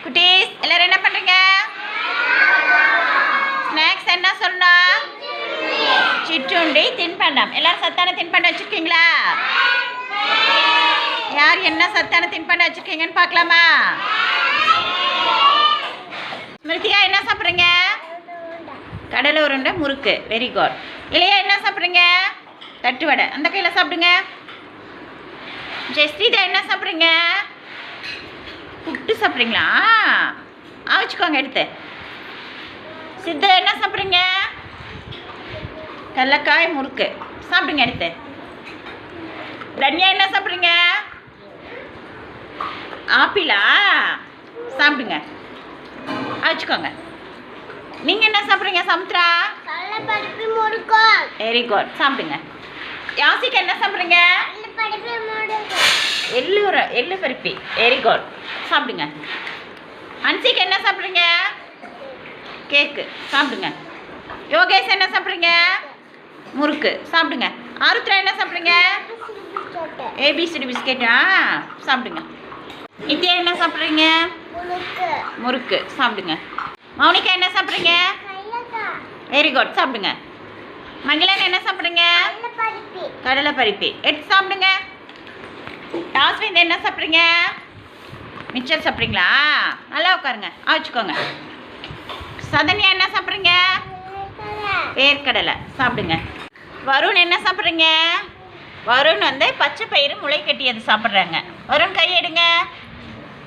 குட்டீஸ் எல்லாரும் என்ன பண்றீங்க? ஸ்நாக்ஸ் என்ன சொல்லணும்? சிற்றுண்டி தின்பண்டம். எல்லாரும் சத்தான தின்பண்டம் வச்சிருக்கீங்களா? யார் என்ன சத்தான தின்பண்டம் வச்சிருக்கீங்கன்னு பார்க்கலாமா? ஸ்மிருதியா என்ன சாப்பிட்றீங்க? கடலை உருண்டை முறுக்கு. Very good. இல்லையா என்ன சாப்பிட்றீங்க? தட்டு வடை. அந்த கையில் சாப்பிடுங்க. ஜெஸ்ரீதா என்ன சாப்பிட்றீங்க? புட்டு சாப்பிட்றீங்களா? வச்சுக்கோங்க எடுத்து. சித்தா என்ன சாப்பிட்றீங்க? கடலக்காய் முறுக்கு சாப்பிடுங்க எடுத்து. தன்யா என்ன சாப்பிட்றீங்க? ஆப்பிளா? சாப்பிடுங்க. வச்சுக்கோங்க. நீங்கள் என்ன சாப்பிட்றீங்க சமுத்ரா? Very good. சாப்பிடுங்க. யாசிக்கு என்ன சாப்பிட்றீங்க? எள்ளு பருப்பி. Very good. சாப்பிடுங்க. அன்சிக்கு என்ன சாப்பிட்றீங்க? கேக்கு. சாப்பிடுங்க. யோகேஷ் என்ன சாப்பிட்றீங்க? முறுக்கு. சாப்பிடுங்க. ஆருத்ரா என்ன சாப்பிட்றீங்க? ஏபிசிடி பிஸ்கெட்டா? சாப்பிடுங்க. நித்யா என்ன சாப்பிட்றீங்க? முறுக்கு. சாப்பிடுங்க. மௌனிகா என்ன சாப்பிட்றீங்க? Very good. சாப்பிடுங்க. மகிழன் என்ன சாப்பிட்றீங்க? கடலை பருப்பி. எடுத்து சாப்பிடுங்க. டாஸ்விந்த் என்ன சாப்பிட்றீங்க? மிச்சர் சாப்பிட்றீங்களா? நல்லா உட்காருங்க. வச்சுக்கோங்க. சதன்யா என்ன சாப்பிட்றீங்க? வேர்க்கடலை. சாப்பிடுங்க. வருண் என்ன சாப்பிட்றீங்க? வருண் பச்சை பயிறு முளை கட்டியது சாப்பிட்றாங்க. வருண் கையெடுங்க.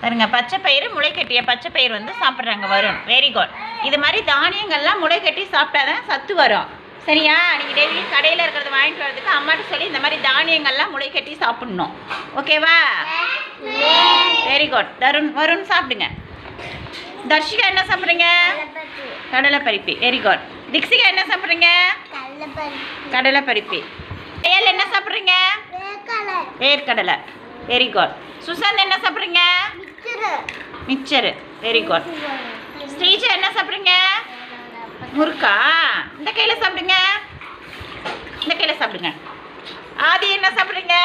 பாருங்க, பச்சை பயிறு முளை கட்டிய பச்சை பயிறு சாப்பிட்றாங்க வருண். Very good. இது மாதிரி தானியங்கள்லாம் முளை கட்டி சாப்பிட்டாதான் சத்து வரும். சரியா? நீங்கள் டெய்லி கடையில் இருக்கிறத வாங்கிட்டு வரதுக்கு அம்மாட்ட சொல்லி இந்த மாதிரி தானியங்கள்லாம் முளை கட்டி சாப்பிட்ணும். ஓகேவா? Very good. வருண் சாப்பிடுங்க. தர்ஷிகா என்ன சாப்பிட்றீங்க? கடலை பருப்பி. Very good. திக்ஷிகா என்ன சாப்பிட்றீங்க? கடலை பருப்பி. ஏல் என்ன சாப்பிட்றீங்க? வேர்க்கடலை. Very good. சுசாந்த் என்ன சாப்பிட்றீங்க? மிச்சரு. Very good. ஸ்ரீஜா என்ன சாப்பிட்றீங்க? முறுக்கா? இந்த கையில் சாப்பிடுங்க. இந்த கையில் சாப்பிடுங்க. ஆதி என்ன சாப்பிட்றீங்க?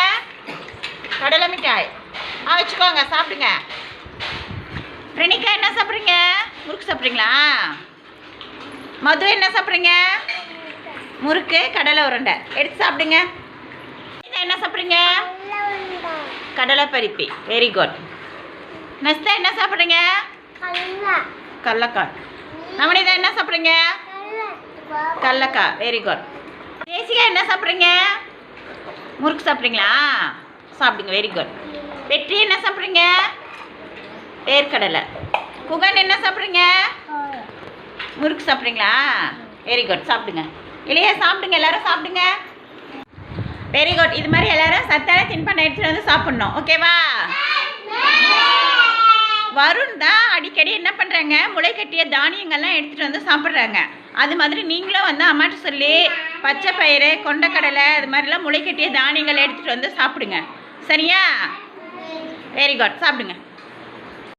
கடலை மிட்டாய். வச்சுக்கோங்க. சாப்பிடுங்க. ரெனிகா என்ன சாப்பிட்றீங்க? முறுக்கு சாப்பிட்றீங்களா? மது என்ன சாப்பிட்றீங்க? முறுக்கு கடலை உருண்டை. எடுத்து சாப்பிடுங்க. என்ன சாப்பிட்றீங்க? கடலை பருப்பி. Very good. நஸ்தா என்ன சாப்பிட்றீங்க? கடலக்காய். நவனிதா என்ன சாப்பிட்றீங்க? கடலக்காய். Very good. தேசிகா என்ன சாப்பிட்றீங்க? முறுக்கு சாப்பிட்றீங்களா? சாப்பிடுங்க. Very good. வெற்றி என்ன சாப்பிட்றீங்க? வேர்க்கடலை. குகன் என்ன சாப்பிட்றீங்க? முறுக்கு சாப்பிட்றீங்களா? Very good. சாப்பிடுங்க. இல்லையா? சாப்பிடுங்க. எல்லாரும் சாப்பிடுங்க. Very good. இது மாதிரி எல்லாரும் சத்தான தின்பண்டம் எடுத்துகிட்டு சாப்பிட்ணும். ஓகேவா? வருண் தான் அடிக்கடி என்ன பண்ணுறாங்க? முளை கட்டிய தானியங்கள்லாம் எடுத்துகிட்டு சாப்பிட்றாங்க. அது மாதிரி நீங்களும் அம்மாட்ட சொல்லி பச்சை பயிறு கொண்டக்கடலை இது மாதிரிலாம் முளை கட்டிய தானியங்கள் எடுத்துகிட்டு சாப்பிடுங்க. சரியா? Very good. சாப்பிடுங்க.